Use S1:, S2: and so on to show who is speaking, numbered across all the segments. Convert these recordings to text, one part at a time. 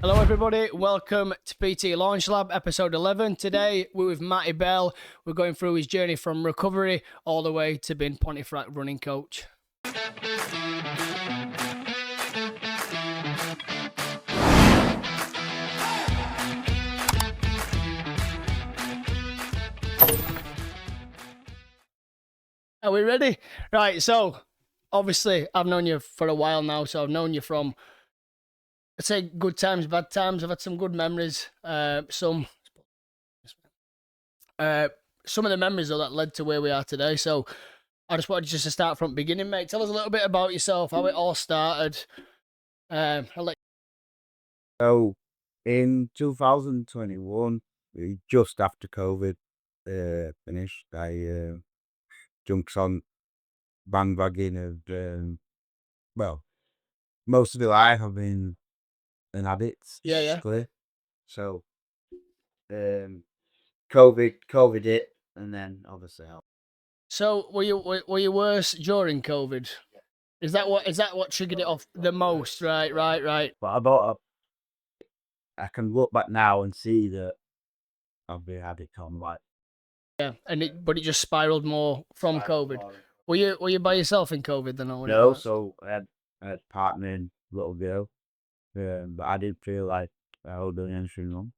S1: Hello everybody, welcome to PT Launch Lab episode 11. Today we're with Matty Bell. We're going through his journey from recovery all the way to being Pontefract running coach. Are we ready? Right, so obviously I've known you for a while now, so I've known you from, I'd say, good times, bad times. I've had some good memories. Some of the memories though that led to where we are today. So I just wanted just to start from the beginning, mate. Tell us a little bit about yourself, how it all started.
S2: So in 2021, just after COVID finished, I jumped on bandwagon of well, most of the life I've been an addict.
S1: Yeah.
S2: Clear. So COVID hit, and then obviously
S1: So were you worse during COVID? Is that what triggered it off the most? Right.
S2: But I can look back now and see that I've been addict on like
S1: Yeah, but it just spiraled more from COVID. Were you by yourself in COVID then? Or
S2: no. So I had a partner and little girl, but I didn't feel like I was doing anything wrong.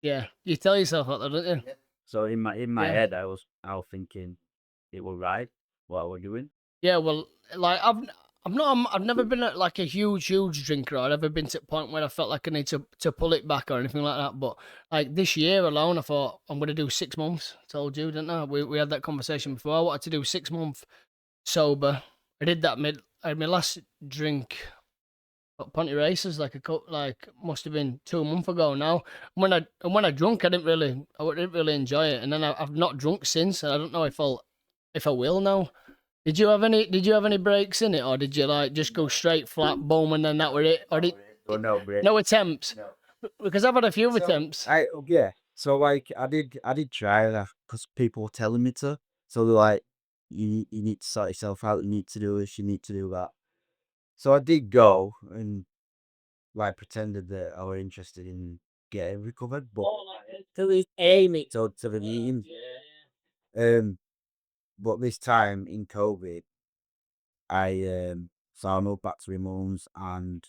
S1: Yeah, you tell yourself that, don't you?
S2: So in my head, I was thinking it was right what we're doing.
S1: Yeah, well, like I've never been like a huge drinker. I've never been to a point where I felt like I need to pull it back or anything like that. But like this year alone, I thought I'm going to do 6 months. I told you, didn't I? We had that conversation before. I wanted to do 6 months sober. I did that I had my last drink at Ponty Races like must have been 2 months ago now. When I drunk, I didn't really enjoy it, and then I've not drunk since, and I don't know if I will now. Did you have any breaks in it, or did you like just go straight flat boom and then that were it, or
S2: no break.
S1: no attempts?
S2: No.
S1: Because I've had a few attempts.
S2: So like I did try that because people were telling me to. So they're like, you need to sort yourself out. You need to do this. You need to do that. So I did go and like pretended that I were interested in getting recovered, but
S1: To the aiming.
S2: so to the meeting. But this time in COVID, I signed up back to my mum's and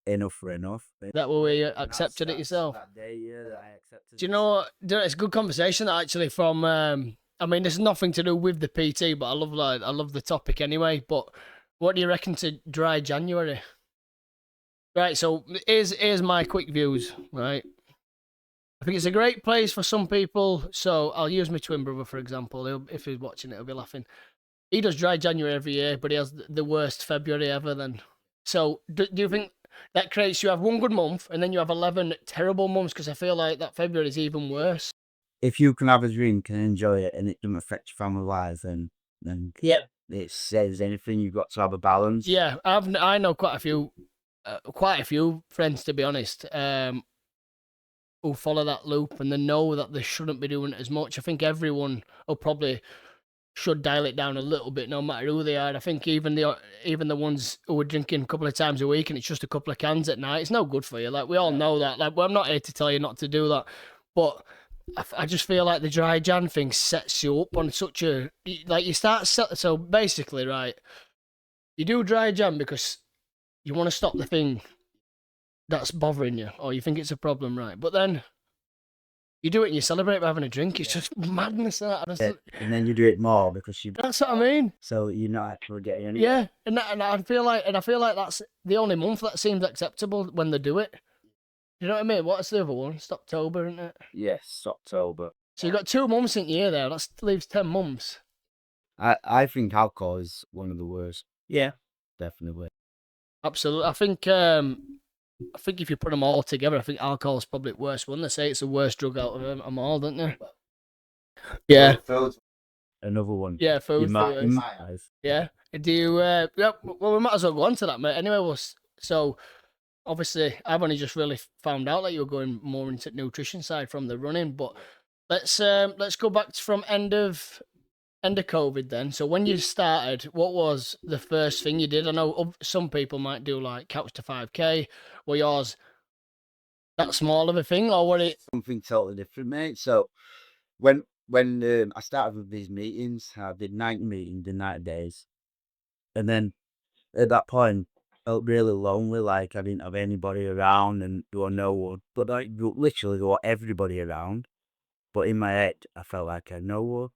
S2: enough for enough.
S1: That way you accepted it yourself.
S2: That day, yeah, that I accepted.
S1: Do you know what? It's a good conversation actually. From I mean, there's nothing to do with the PT, but I love the topic anyway. But what do you reckon to dry January? Right. So here's my quick views. Right. I think it's a great place for some people. So I'll use my twin brother for example. If he's watching it, he'll be laughing. He does dry January every year, but he has the worst February ever. Then, so do you think that creates you have one good month and then you have 11 terrible months? Because I feel like that February is even worse.
S2: If you can have a drink and enjoy it, and it doesn't affect your family life, then
S1: yeah,
S2: it says anything. You've got to have a balance.
S1: Yeah, I know quite a few friends, to be honest, who follow that loop and they know that they shouldn't be doing it as much. I think everyone will probably should dial it down a little bit, no matter who they are. I think even the ones who are drinking a couple of times a week and it's just a couple of cans at night, it's no good for you. Like we all know that. Like, well, I'm not here to tell you not to do that, but I just feel like the dry Jan thing sets you up on such a like you start. So basically, right, you do dry Jan because you want to stop the thing that's bothering you, or you think it's a problem, right? But then you do it and you celebrate by having a drink. It's just madness.
S2: And then you do it more because you.
S1: That's what I mean.
S2: So you're not actually getting any.
S1: Yeah, and I feel like that's the only month that seems acceptable when they do it. You know what I mean? What's the other one? It's October, isn't it?
S2: Yes, October.
S1: So you've got 2 months in the year there. That leaves 10 months.
S2: I think alcohol is one of the worst.
S1: Yeah,
S2: definitely.
S1: Absolutely. I think if you put them all together, I think alcohol is probably worse. Wouldn't they say it's the worst drug out of them all, don't they? Yeah.
S2: Another one.
S1: Yeah, food. Yeah. Do you? Yeah. Well, we might as well go on to that, mate. Anyway, so obviously I've only just really found out that you were going more into nutrition side from the running, but let's go back from end of COVID then. So when you started, what was the first thing you did? I know some people might do like couch to 5K, or yours that small of a thing, or what it?
S2: Something totally different, mate. So when I started with these meetings, I did 90 meetings in 90 days, and then at that point, I felt really lonely. Like I didn't have anybody around, and there was no one. But like literally, there was everybody around. But in my head, I felt like I had no one.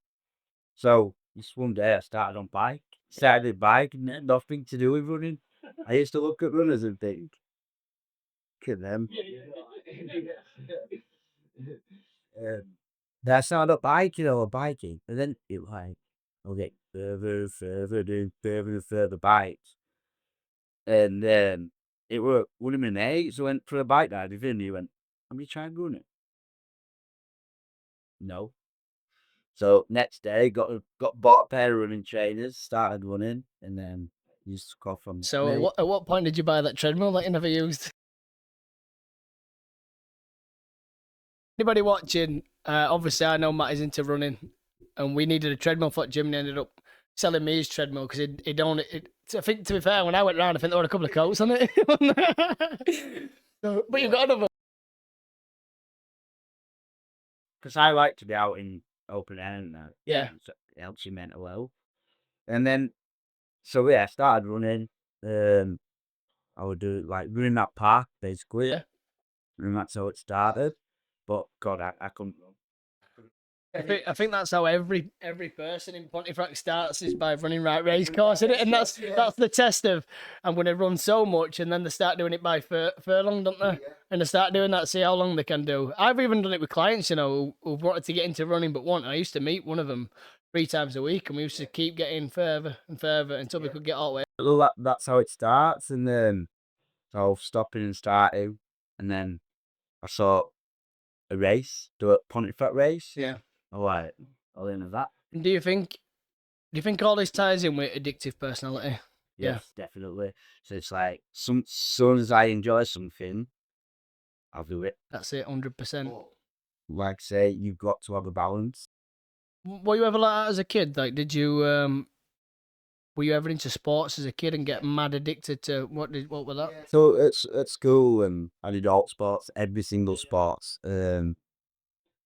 S2: So this one day, I started on bike. Started bike, and had nothing to do with running. I used to look at runners and think, look at them. That's not a bike, biking. And then it like, I'll get further and further, doing further and further bikes. And then it were one of my mates went for a bike ride with him. He went, have you tried running? No. So next day, got bought a pair of running trainers, started running, and then just took off from
S1: So
S2: mate.
S1: at what point did you buy that treadmill that you never used? Anybody watching? Obviously, I know Matt is into running, and we needed a treadmill for Jim, and he ended up selling me his treadmill because he don't. I think, to be fair, when I went round, I think there were a couple of coats on it. So, but you've got another.
S2: Because I like to be out in open air and that.
S1: Yeah.
S2: So it helps your mental health. And then, so yeah, I started running. I would do like running that park basically.
S1: Yeah.
S2: And that's how it started. But God, I couldn't run.
S1: I think that's how every person in Pontefract starts, is by running right race course, isn't it? And that's the test of, I'm going to run so much, and then they start doing it by furlong, don't they? And they start doing that, see how long they can do. I've even done it with clients, who've wanted to get into running but won't. I used to meet one of them 3 times a week, and we used to keep getting further and further until we could get all the way.
S2: Well, that's how it starts. And then so stopping and starting, and then I saw a race, the Pontefract race.
S1: Yeah.
S2: I'm like, all into that.
S1: And do you think all this ties in with addictive personality?
S2: Yes, definitely. So it's like soon as I enjoy something, I'll do it.
S1: That's it, 100%.
S2: Like say, you've got to have a balance.
S1: Were you ever like that as a kid? Like, did you were you ever into sports as a kid and get mad addicted to what was that?
S2: So it's at school, and I did all sports, every single sports.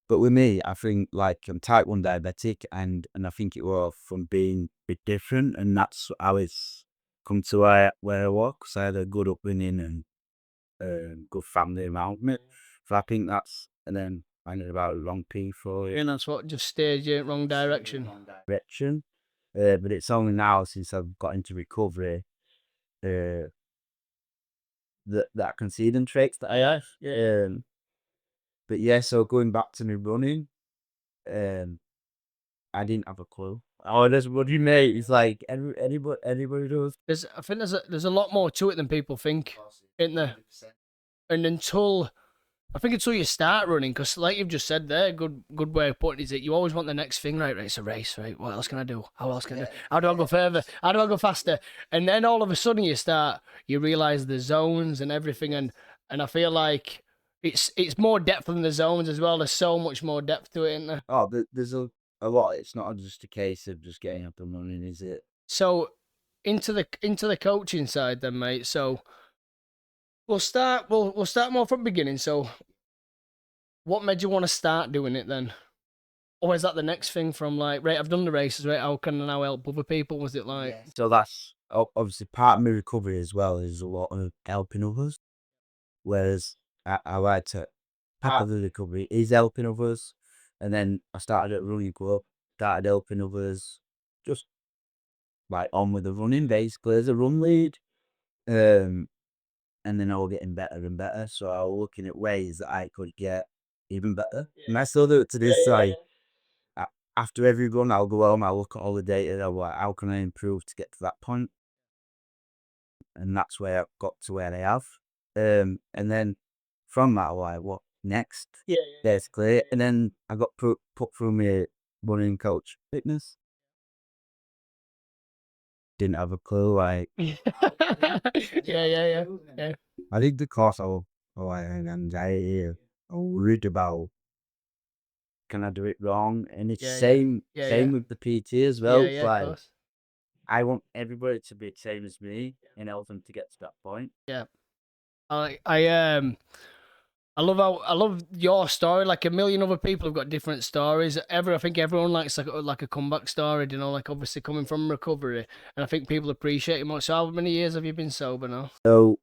S2: But with me, I think like I'm type 1 diabetic, and I think it was from being a bit different, and that's how it's come to where I was, 'cause I had a good upbringing and good family around me. So I think that's, and then I ended about a long P for it.
S1: And that's what just steered you in wrong direction.
S2: Direction. But it's only now since I've got into recovery that I can see them traits that I have. But yeah, so going back to me running, I didn't have a clue. Oh, that's what you mate. It's like anybody does.
S1: I think there's a lot more to it than people think, isn't there? And until you start running, because like you've just said there, good way of putting it is that you always want the next thing, right? Right, it's a race, right? What else can I do? How else can I do? How do I go further? How do I go faster? And then all of a sudden you realise the zones and everything, and I feel like it's more depth than the zones as well. There's so much more depth to it, isn't there?
S2: Oh, there's a lot. It's not just a case of just getting up and running, is it?
S1: So into the coaching side then, mate. So we'll start more from the beginning. So what made you want to start doing it then? Or is that the next thing from like, right, I've done the races, right, how can I now help other people? Was it like...
S2: So that's obviously part of my recovery as well, is a lot of helping others. Whereas I like to, part of the recovery is helping others. And then I started at running club, started helping others, just like on with the running basically as a run lead. And then I was getting better and better. So I was looking at ways that I could get even better. And I still do it to this day. After every run, I'll go home, I'll look at all the data, and I'm like, how can I improve to get to that point? And that's where I got to where I have. And then from that, I'm like, what next? Basically. And then I got put through my running coach fitness. Didn't have a clue. Like,
S1: yeah.
S2: I think the course I was like anxiety. I worried about, can I do it wrong? And it's same with the PT as well.
S1: Yeah,
S2: like,
S1: of course.
S2: I want everybody to be the same as me and help them to get to that point.
S1: Yeah. I I love your story. Like a million other people have got different stories. I think everyone likes like a comeback story. You know, like obviously coming from recovery, and I think people appreciate it more. So how many years have you been sober now?
S2: So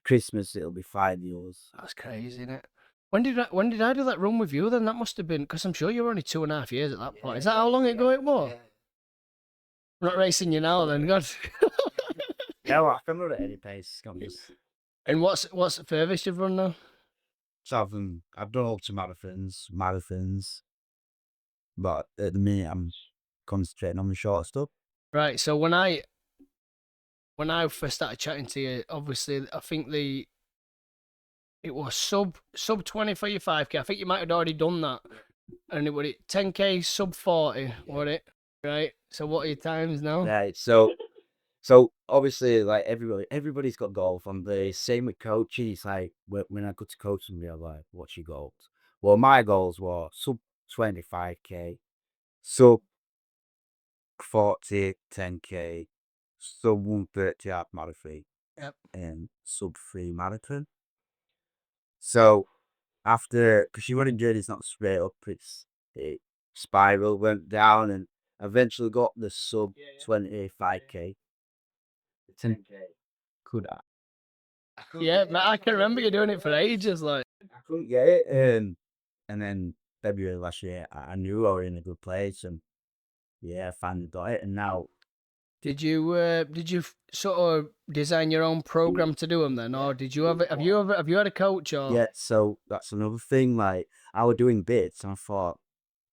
S2: Christmas it'll be 5 years.
S1: That's crazy, isn't it? When did I do that run with you? Then that must have been because I'm sure you were only 2.5 years at that point. Is that how long ago it was?
S2: Yeah.
S1: I'm not racing you now, then. God.
S2: Yeah, well, I can run at any pace.
S1: And what's the furthest you've run now?
S2: So I've done up to marathons, but at the minute I'm concentrating on the short stuff.
S1: Right. So when I first started chatting to you, obviously I think it was sub 20 for your 5K. I think you might have already done that, and it was 10K sub 40. Was it right? So what are your times now?
S2: Right. So obviously, like everybody's got goals. I'm the same with coaching. It's like when I go to coach somebody, I'm like, "What's your goals?" Well, my goals were sub 25K, sub 40 10K, sub 130 half marathon,
S1: Yep.
S2: and sub 3 marathon. So after, because you want to journey, it's not straight up, it spiral, went down, and eventually got the sub 25K, 10K. Could I?
S1: Yeah, man, I can remember you doing it for ages. Like,
S2: I couldn't get it, and then February last year, I knew I was in a good place, and yeah, I finally got it, and now
S1: did you sort of design your own program to do them then, or did you have you had a coach or
S2: yeah. So that's another thing. Like I was doing bits, and I thought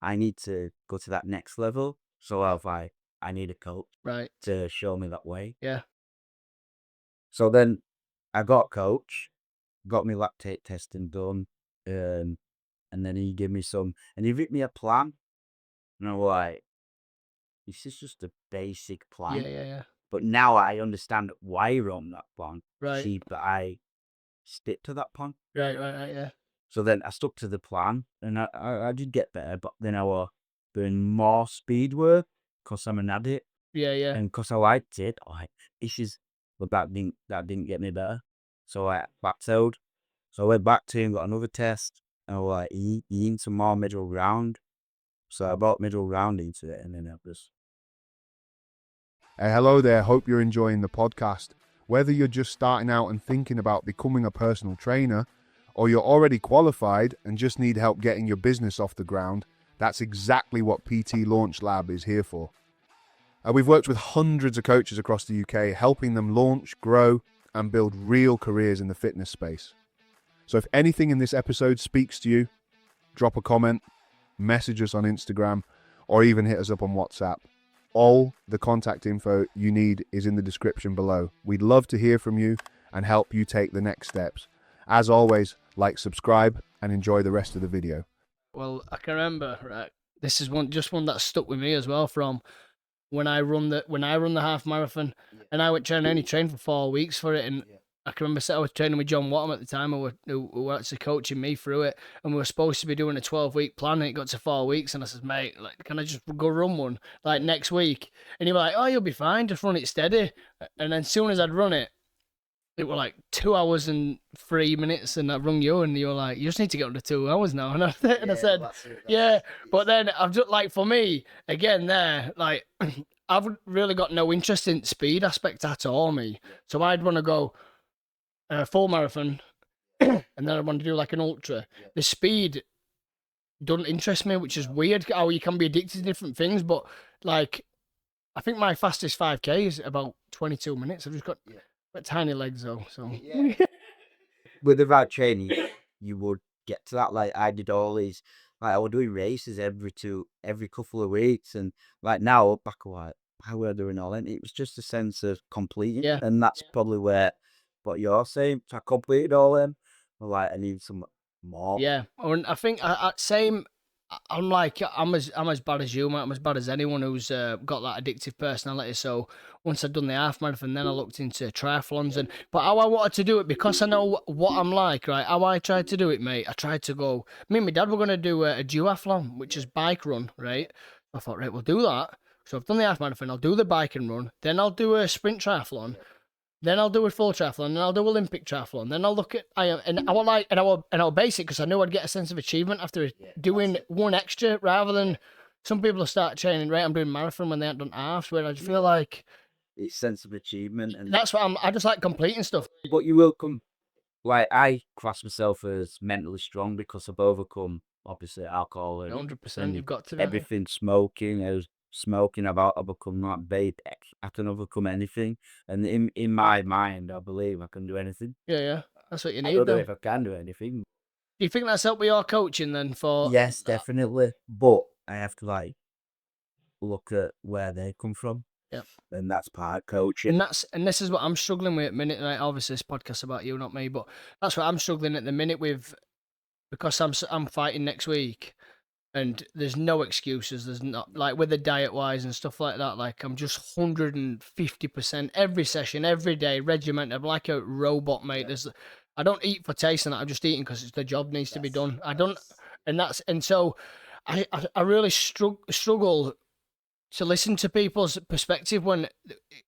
S2: I need to go to that next level. So I was like, I need a coach
S1: right?
S2: to show me that way.
S1: Yeah,
S2: So then I got a coach, got me lactate testing done, and then he gave me some, and he wrote me a plan, and I was like, this is just a basic plan.
S1: yeah.
S2: But now I understand why you're on that plan.
S1: Right,
S2: See, but I stick to that plan.
S1: right. Yeah,
S2: So then I stuck to the plan, and I did get better, but then I was doing more speed work because I'm an addict,
S1: yeah.
S2: and because I liked it, this is, but that didn't get me better. So I plateaued. So I went back to him, got another test, and I was like, you need some more middle ground. So I brought middle ground into it, and then I just.
S3: Hello there, hope you're enjoying the podcast. Whether you're just starting out and thinking about becoming a personal trainer, or you're already qualified and just need help getting your business off the ground, that's exactly what PT Launch Lab is here for. We've worked with hundreds of coaches across the UK, helping them launch, grow, and build real careers in the fitness space. So if anything in this episode speaks to you, drop a comment, message us on Instagram, or even hit us up on WhatsApp. All the contact info you need is in the description below. We'd love to hear from you and help you take the next steps. As always, like, subscribe, and enjoy the rest of the video.
S1: Well, I can remember. Right, this is one that stuck with me as well from when I run the half marathon, and I only trained for 4 weeks for it, and I can remember I was training with John Wattam at the time, who were actually coaching me through it, and we were supposed to be doing a 12-week plan, and it got to 4 weeks, and I said, mate, like, can I just go run one like next week? And he was like, oh, you'll be fine, just run it steady. And then as soon as I'd run it, it was like 2 hours and 3 minutes, and I rung you, and you were like, you just need to get under 2 hours now. And I said, yeah. But then I've just, like, for me, again, there, like, I've really got no interest in speed aspect at all, me. So I'd want to go a full marathon, and then I'd want to do like an ultra. The speed doesn't interest me, which is weird how you can be addicted to different things. But, like, I think my fastest 5K is about 22 minutes. I've just got tiny legs, though. So
S2: With the right training, you would get to that. Like I did all these, like I was doing races every couple of weeks, and like now look back, like how we're doing all that. It was just a sense of completing,
S1: Yeah.
S2: and that's probably where what you're saying. So I completed all them, but like I need some more.
S1: yeah, and I think same. I'm like I'm as bad as you, mate. I'm as bad as anyone who's got that addictive personality. So once I'd done the half marathon, then I looked into triathlons, and but how I wanted to do it, because I know what I'm like, right? How I tried to do it, mate. I tried to go. Me and my dad were gonna do a duathlon, which is bike run, right? I thought, right, we'll do that. So I've done the half marathon. I'll do the bike and run. Then I'll do a sprint triathlon. then I'll do a full triathlon, then I'll do Olympic triathlon, then I'll look at and I'll base it because I know I'd get a sense of achievement after doing one extra rather than some people will start training, right, I'm doing marathon when they haven't done halves, where I just feel like
S2: It's sense of achievement, and
S1: that's what I just like completing stuff.
S2: but you will come. Like, I class myself as mentally strong because I've overcome obviously alcohol and
S1: 100%, you've got to be.
S2: everything, smoking. I was smoking. I've overcome that. Vape. I can overcome anything, and in my mind, I believe I can do anything.
S1: Yeah, that's what you
S2: I
S1: need.
S2: don't know
S1: Though.
S2: if I can do anything.
S1: Do you think that's helped with your coaching then? For
S2: Yes, definitely. But I have to like look at where they come from.
S1: Yep.
S2: And that's part of coaching.
S1: And this is what I'm struggling with at the minute. Right? Obviously, this podcast's about you, not me. But that's what I'm struggling at the minute with, because I'm fighting next week, and there's no excuses. There's not, like, with the diet wise and stuff like that. Like, I'm just 150% every session, every day, regimented. I'm like a robot, mate. I don't eat for taste, and I'm just eating because the job needs to be done. I don't, and so I really struggle to listen to people's perspective when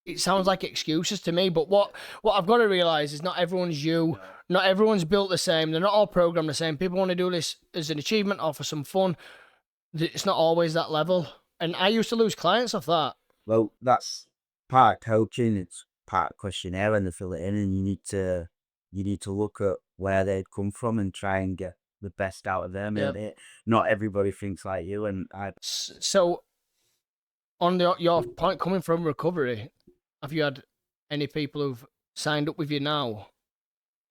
S1: it sounds like excuses to me. But what I've got to realize is not everyone's you. Not everyone's built the same. They're not all programmed the same. People want to do this as an achievement or for some fun. It's not always that level. And I used to lose clients off that.
S2: Well, that's part of coaching. It's part of questionnaire, and they fill it in, and you need to look at where they'd come from and try and get the best out of them.
S1: Yep.
S2: And not everybody thinks like you, and
S1: So, on your point, coming from recovery, have you had any people who've signed up with you now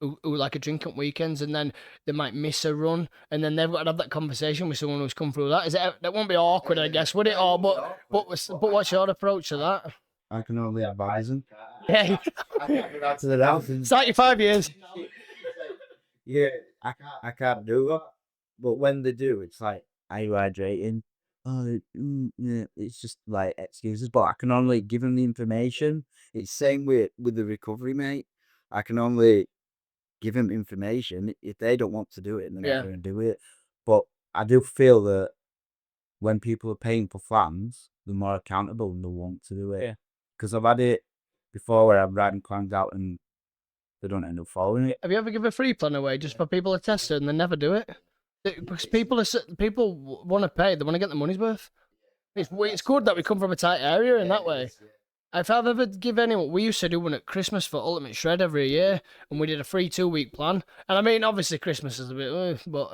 S1: who like a drink at weekends, and then they might miss a run, and then they've got to have that conversation with someone who's come through that? That won't be awkward, I guess, would it? Or but what's your approach to that?
S2: I can only advise them.
S1: Yeah,
S2: To the house.
S1: it's 5 years.
S2: Yeah, I can't do that. But when they do, it's like, are you hydrating? Oh, yeah, it's just like excuses. But I can only give them the information. It's same with the recovery, mate. I can only give them information. If they don't want to do it, then they're not going to do it. But I do feel that when people are paying for plans, they're more accountable and they want to do it.
S1: Yeah.
S2: Because I've had it before where I'm writing plans out and they don't end up following it.
S1: Have you ever given a free plan away just for people to test it and they never do it? Because people want to pay, they want to get the money's worth. It's good that we come from a tight area in that way. If I've ever give anyone, we used to do one at Christmas for Ultimate Shred every year, and we did a free 2-week plan. And I mean, obviously Christmas is a bit, but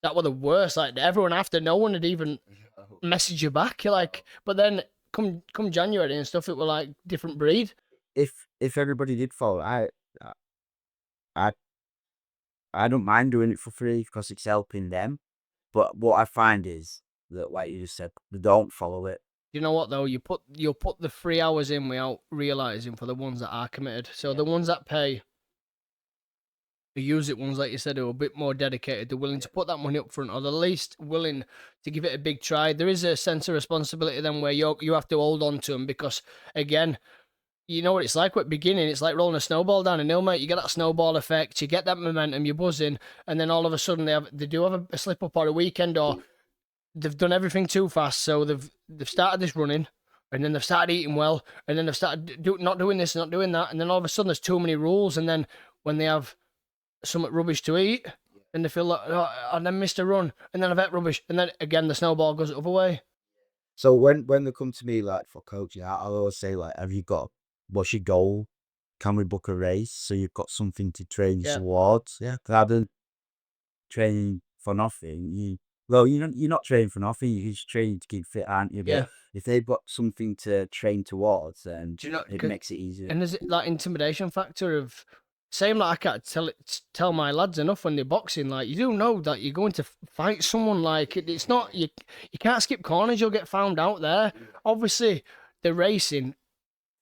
S1: that were the worst. Like, everyone after, no one had even messaged you back. You're like, but then come January and stuff, it were like different breed.
S2: If everybody did follow, I don't mind doing it for free because it's helping them. But what I find is that, like you just said, they don't follow it.
S1: You know what though? You'll put the 3 hours in without realizing for the ones that are committed. So the ones that pay, who use it, ones like you said, who are a bit more dedicated, they're willing to put that money up front, or they're at least willing to give it a big try. There is a sense of responsibility then where you have to hold on to them, because again, you know what it's like at the beginning. It's like rolling a snowball down a hill, mate. You get that snowball effect, you get that momentum, you're buzzing, and then all of a sudden they do have a slip up or a weekend, or they've done everything too fast. So they've started this running, and then they've started eating well, and then they've started not doing this, not doing that, and then all of a sudden there's too many rules, and then when they have something rubbish to eat, and they feel like, oh, I then missed a run, and then I've ate rubbish, and then again the snowball goes the other way.
S2: So when they come to me like for coaching, I'll always say like, what's your goal? Can we book a race so you've got something to train towards? Yeah, rather than training for nothing. You're not training for nothing. You're just training to keep fit, aren't you? But if they've got something to train towards, then it makes it easier.
S1: And there's that intimidation factor of same like I can't tell my lads enough when they're boxing. Like, you do know that you're going to fight someone. Like, it's not you can't skip corners. You'll get found out there. Obviously, they're racing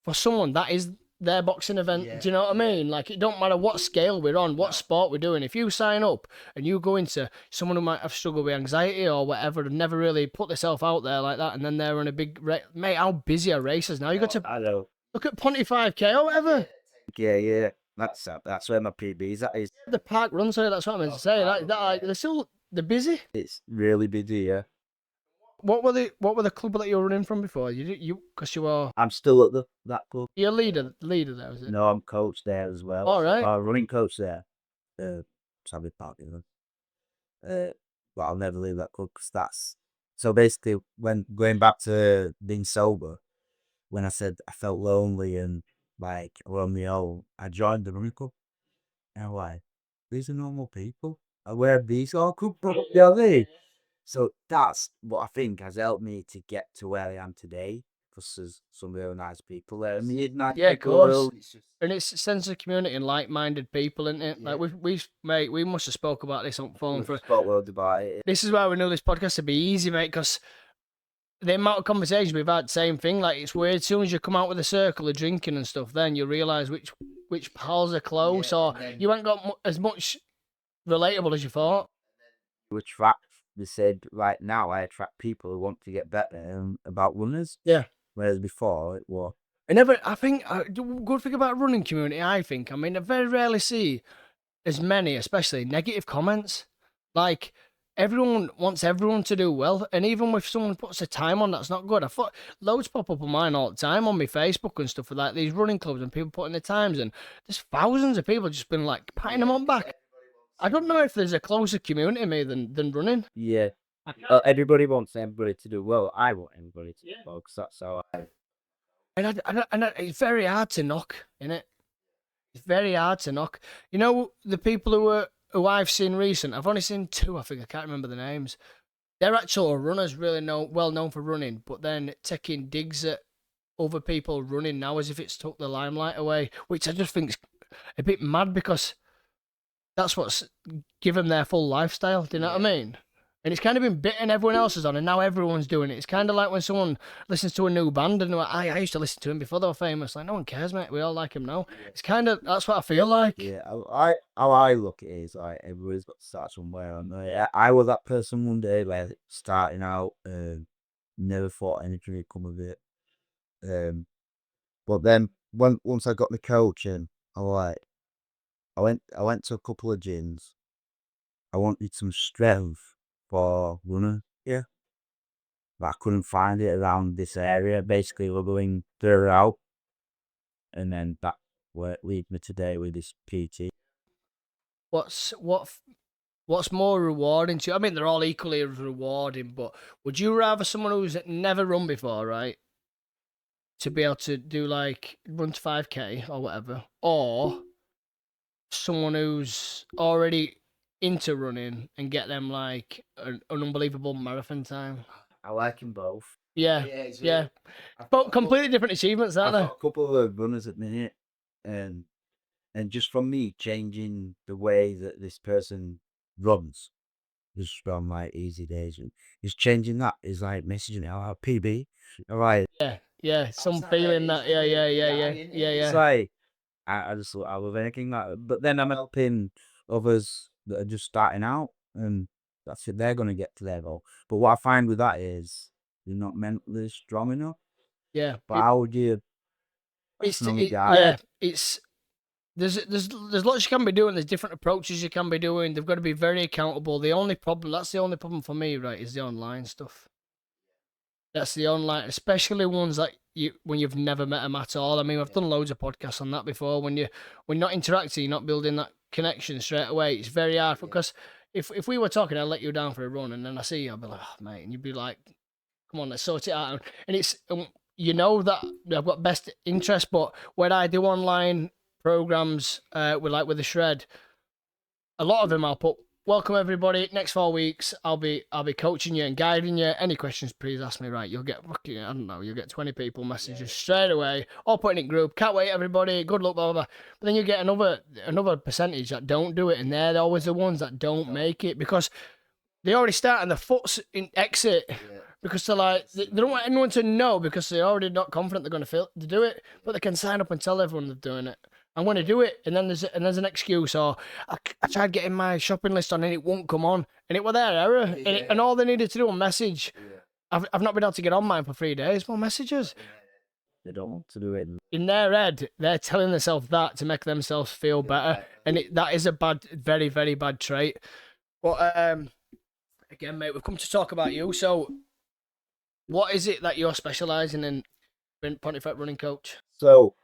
S1: for someone that is their boxing event. Do you know what I mean? Like, it don't matter what scale we're on, what sport we're doing. If you sign up and you go into someone who might have struggled with anxiety or whatever and never really put themselves out there like that, and then they're in a big mate, how busy are races now? You got to look at Pontefract or whatever.
S2: Yeah. That's where my PBs at is.
S1: The park runs here. That's what I meant to say. Like, they're busy.
S2: It's really busy, yeah.
S1: What were the club that you were running from before? Because you were
S2: I'm still at that club.
S1: you're leader there, is it?
S2: No, I'm coach there as well.
S1: All right.
S2: Running coach there. Savvy Park, you know. But I'll never leave that club because that's so basically when going back to being sober. When I said I felt lonely and like on my own, I joined the running club. And I'm like, these are normal people. And where have these all come from? You know what I mean? So that's what I think has helped me to get to where I am today. Because there's some real nice people there. And
S1: Yeah, of course. And it's a sense of community and like-minded people, isn't it?
S2: Yeah.
S1: Like we must have spoke about this on phone for.
S2: spoke world about it.
S1: This is why we know this podcast would be easy, mate. Because the amount of conversations we've had, same thing. Like it's weird. As soon as you come out with a circle of drinking and stuff, then you realise which pals are close, or you ain't got as much relatable as you thought.
S2: You attract. They said right now I attract people who want to get better about runners.
S1: Yeah.
S2: Whereas before it was.
S1: I think the good thing about running community, I mean, I very rarely see as many, especially negative comments. Like everyone wants everyone to do well, and even if someone puts a time on, that's not good. I thought loads pop up on mine all the time on my Facebook and stuff like these running clubs and people putting their times, and there's thousands of people just been like patting them on back. I don't know if there's a closer community to me than running.
S2: Yeah. Everybody wants everybody to do well. I want everybody to do well because that's how I.
S1: And it's very hard to knock, innit? It's very hard to knock. You know, the people who I've seen recent, I've only seen two, I think. I can't remember the names. They're actual runners, really well known for running, but then taking digs at other people running now as if it's took the limelight away, which I just think's a bit mad because that's what's given their full lifestyle. Do you know what I mean? And it's kind of been bitten, everyone else is on, and now everyone's doing it. It's kind of like when someone listens to a new band, and I used to listen to him before they were famous. Like, no one cares, mate. We all like him now. It's kind of, that's what I feel like.
S2: Yeah, how I look at it is like everybody's got to start somewhere. And I was that person one day where starting out, never thought anything would come of it. But then once I got the coach in, I went to a couple of gyms. I wanted some strength for runner, yeah. But I couldn't find it around this area. Basically, we're going further out. And then that will lead me today with this PT.
S1: What's more rewarding to you? I mean, they're all equally as rewarding, but would you rather someone who's never run before, right, to be able to do like run to 5K or whatever, or someone who's already into running and get them like an unbelievable marathon time?
S2: I like them both.
S1: Yeah. But completely different achievements, aren't
S2: I've
S1: they?
S2: got a couple of runners at the minute, and just from me changing the way that this person runs, just from like easy days, and just changing that is like messaging it out PB, all right.
S1: Yeah. Some feeling that, yeah.
S2: It's like I love anything like that. But then I'm helping others that are just starting out, and that's it. They're gonna get to their goal. But what I find with that is they're not mentally strong enough.
S1: Yeah.
S2: But how would you?
S1: It's there's lots you can be doing. There's different approaches you can be doing. They've got to be very accountable. That's the only problem for me, right, is the online stuff. That's the online, especially ones that when you've never met them at all. I mean, I've done loads of podcasts on that before. When you're not interacting, you're not building that connection straight away. It's very hard because if we were talking, I'd let you down for a run, and then I see you, I'd be like, oh, mate, and you'd be like, come on, let's sort it out. And it's you know that I've got best interest, but when I do online programs with the shred, a lot of them I'll put, welcome everybody, next 4 weeks I'll be coaching you and guiding you. Any questions, please ask me. Right, you'll get you'll get 20 people messages straight away, all putting in group, can't wait everybody, good luck, blah blah blah. But then you get another percentage that don't do it, and they're always the ones that don't make it because they already start on the foot's in exit. Because they're like, they don't want anyone to know because they're already not confident they're going to do it, but they can sign up and tell everyone they're doing it. I'm going to do it, and then there's an excuse, or I tried getting my shopping list on and it won't come on, and it was their error, and all they needed to do was message. I've not been able to get on mine for 3 days. More messages.
S2: They don't want to do it.
S1: In their head, they're telling themselves that to make themselves feel better, and that is a very, very bad trait. But again, mate, we've come to talk about you, so What is it that you're specialising in, Pontefract running coach?
S2: So,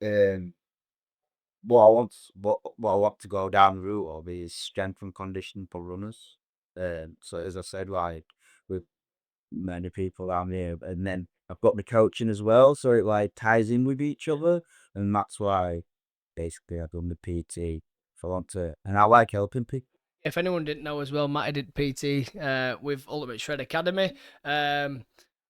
S2: what I want to go down the route of is strength and conditioning for runners. So as I said, like with many people around here, and then I've got my coaching as well, so it like ties in with each other, and that's why basically I've done the PT. If I want to, and I like helping people.
S1: If anyone didn't know as well, Matty did PT with Ultimate Shred Academy.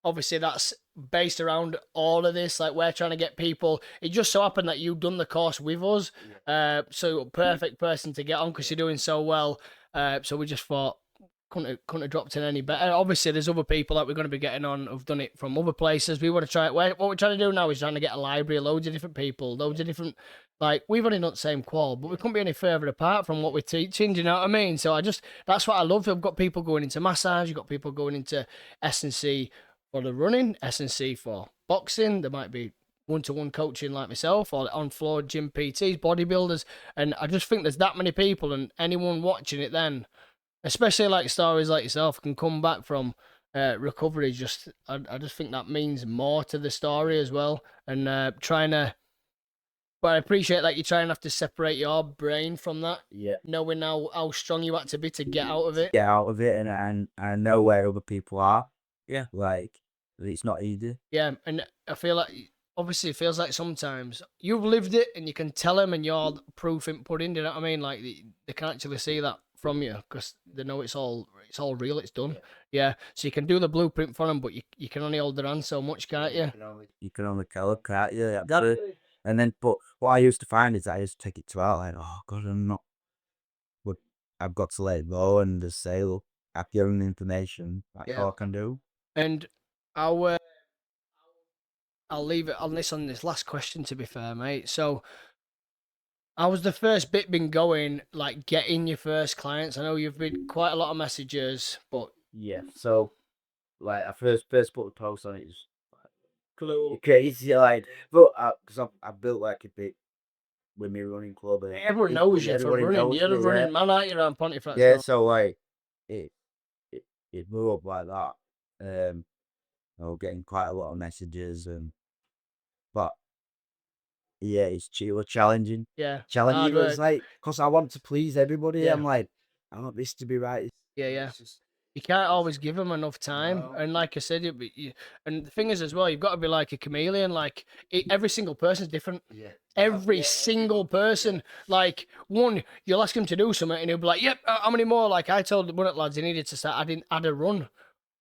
S1: Obviously, that's based around all of this. Like, we're trying to get people. It just so happened that you've done the course with us. So, perfect person to get on because you're doing so well. So, we just thought, couldn't have dropped in any better. Obviously, there's other people that we're going to be getting on who've done it from other places. We want to try it. What we're trying to do now is trying to get a library, loads of different people, loads of different. Like, we've only done the same qual, but we couldn't be any further apart from what we're teaching. Do you know what I mean? So that's what I love. I've got people going into massage. You've got people going into S&C for the running, S&C for boxing. There might be one-to-one coaching like myself, or on-floor gym PTs, bodybuilders. And I just think there's that many people, and anyone watching it then, especially like stories like yourself, can come back from recovery. I just think that means more to the story as well. And trying to... But I appreciate that you're trying to have to separate your brain from that.
S2: Yeah.
S1: Knowing how strong you had to be to get out of it.
S2: Get out of it, and I know where other people are. Yeah. Like, it's not easy.
S1: Yeah, and I feel like, obviously, it feels like sometimes you've lived it and you can tell them and you're proof in pudding, do you know what I mean? Like, they can actually see that from you because they know it's all real, it's done. Yeah, so you can do the blueprint for them, but you can only hold their hand so much, can't you?
S2: You can only tell them, can't you? Absolutely. And then, but what I used to find is I used to take it to out, like, oh God, but I've got to let it go and just say, look, I've given information, that's all I can do.
S1: And I'll leave it on this last question, to be fair, mate. So, how was the first bit been going, like getting your first clients? I know you've been quite a lot of messages, but
S2: yeah. So, like, I first put the post on it, was crazy, like, but because I built like a bit with my running club, and
S1: everyone knows you for running. You're the running man, aren't you, around Pontefract?
S2: Yeah, so like it blew up like that. I was getting quite a lot of messages, but yeah, it's challenging.
S1: Yeah,
S2: Challenging. It's like, because I want to please everybody. Yeah. I'm like, I want this to be right.
S1: Yeah. You can't always give them enough time, and like I said, and the thing is as well, you've got to be like a chameleon. Like, every single person's different. Yeah. Every single person. Like, one, you'll ask him to do something, and he'll be like, "Yep, how many more?" Like, I told one of the lads he needed to start add a run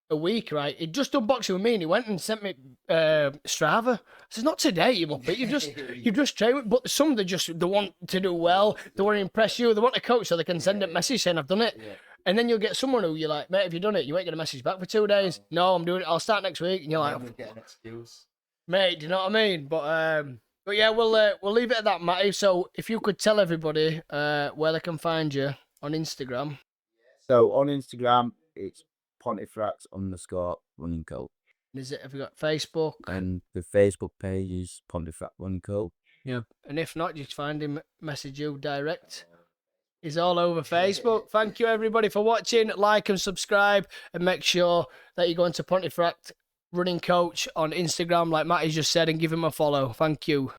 S1: a week, right? He just done boxing with me, and he went and sent me Strava. I said, "Not today, you muppet. You just train." But some they want to do well. They want to impress you. They want a coach so they can send a message saying, "I've done it." Yeah. And then you'll get someone who you're like, "Mate, have you done it?" You ain't get a message back for 2 days. No, I'm doing it. I'll start next week. And you're like,
S2: I'm get an excuse.
S1: Mate, do you know what I mean? But yeah, we'll leave it at that, Matty. So if you could tell everybody where they can find you on Instagram.
S2: So on Instagram, it's Pontefract_running coach.
S1: Have you got Facebook?
S2: And the Facebook page is Pontefract running coach.
S1: Yeah. And if not, just find him, message you direct. He's all over Facebook. Thank you, everybody, for watching. Like and subscribe, and make sure that you go into Pontefract running coach on Instagram, like Matty just said, and give him a follow. Thank you.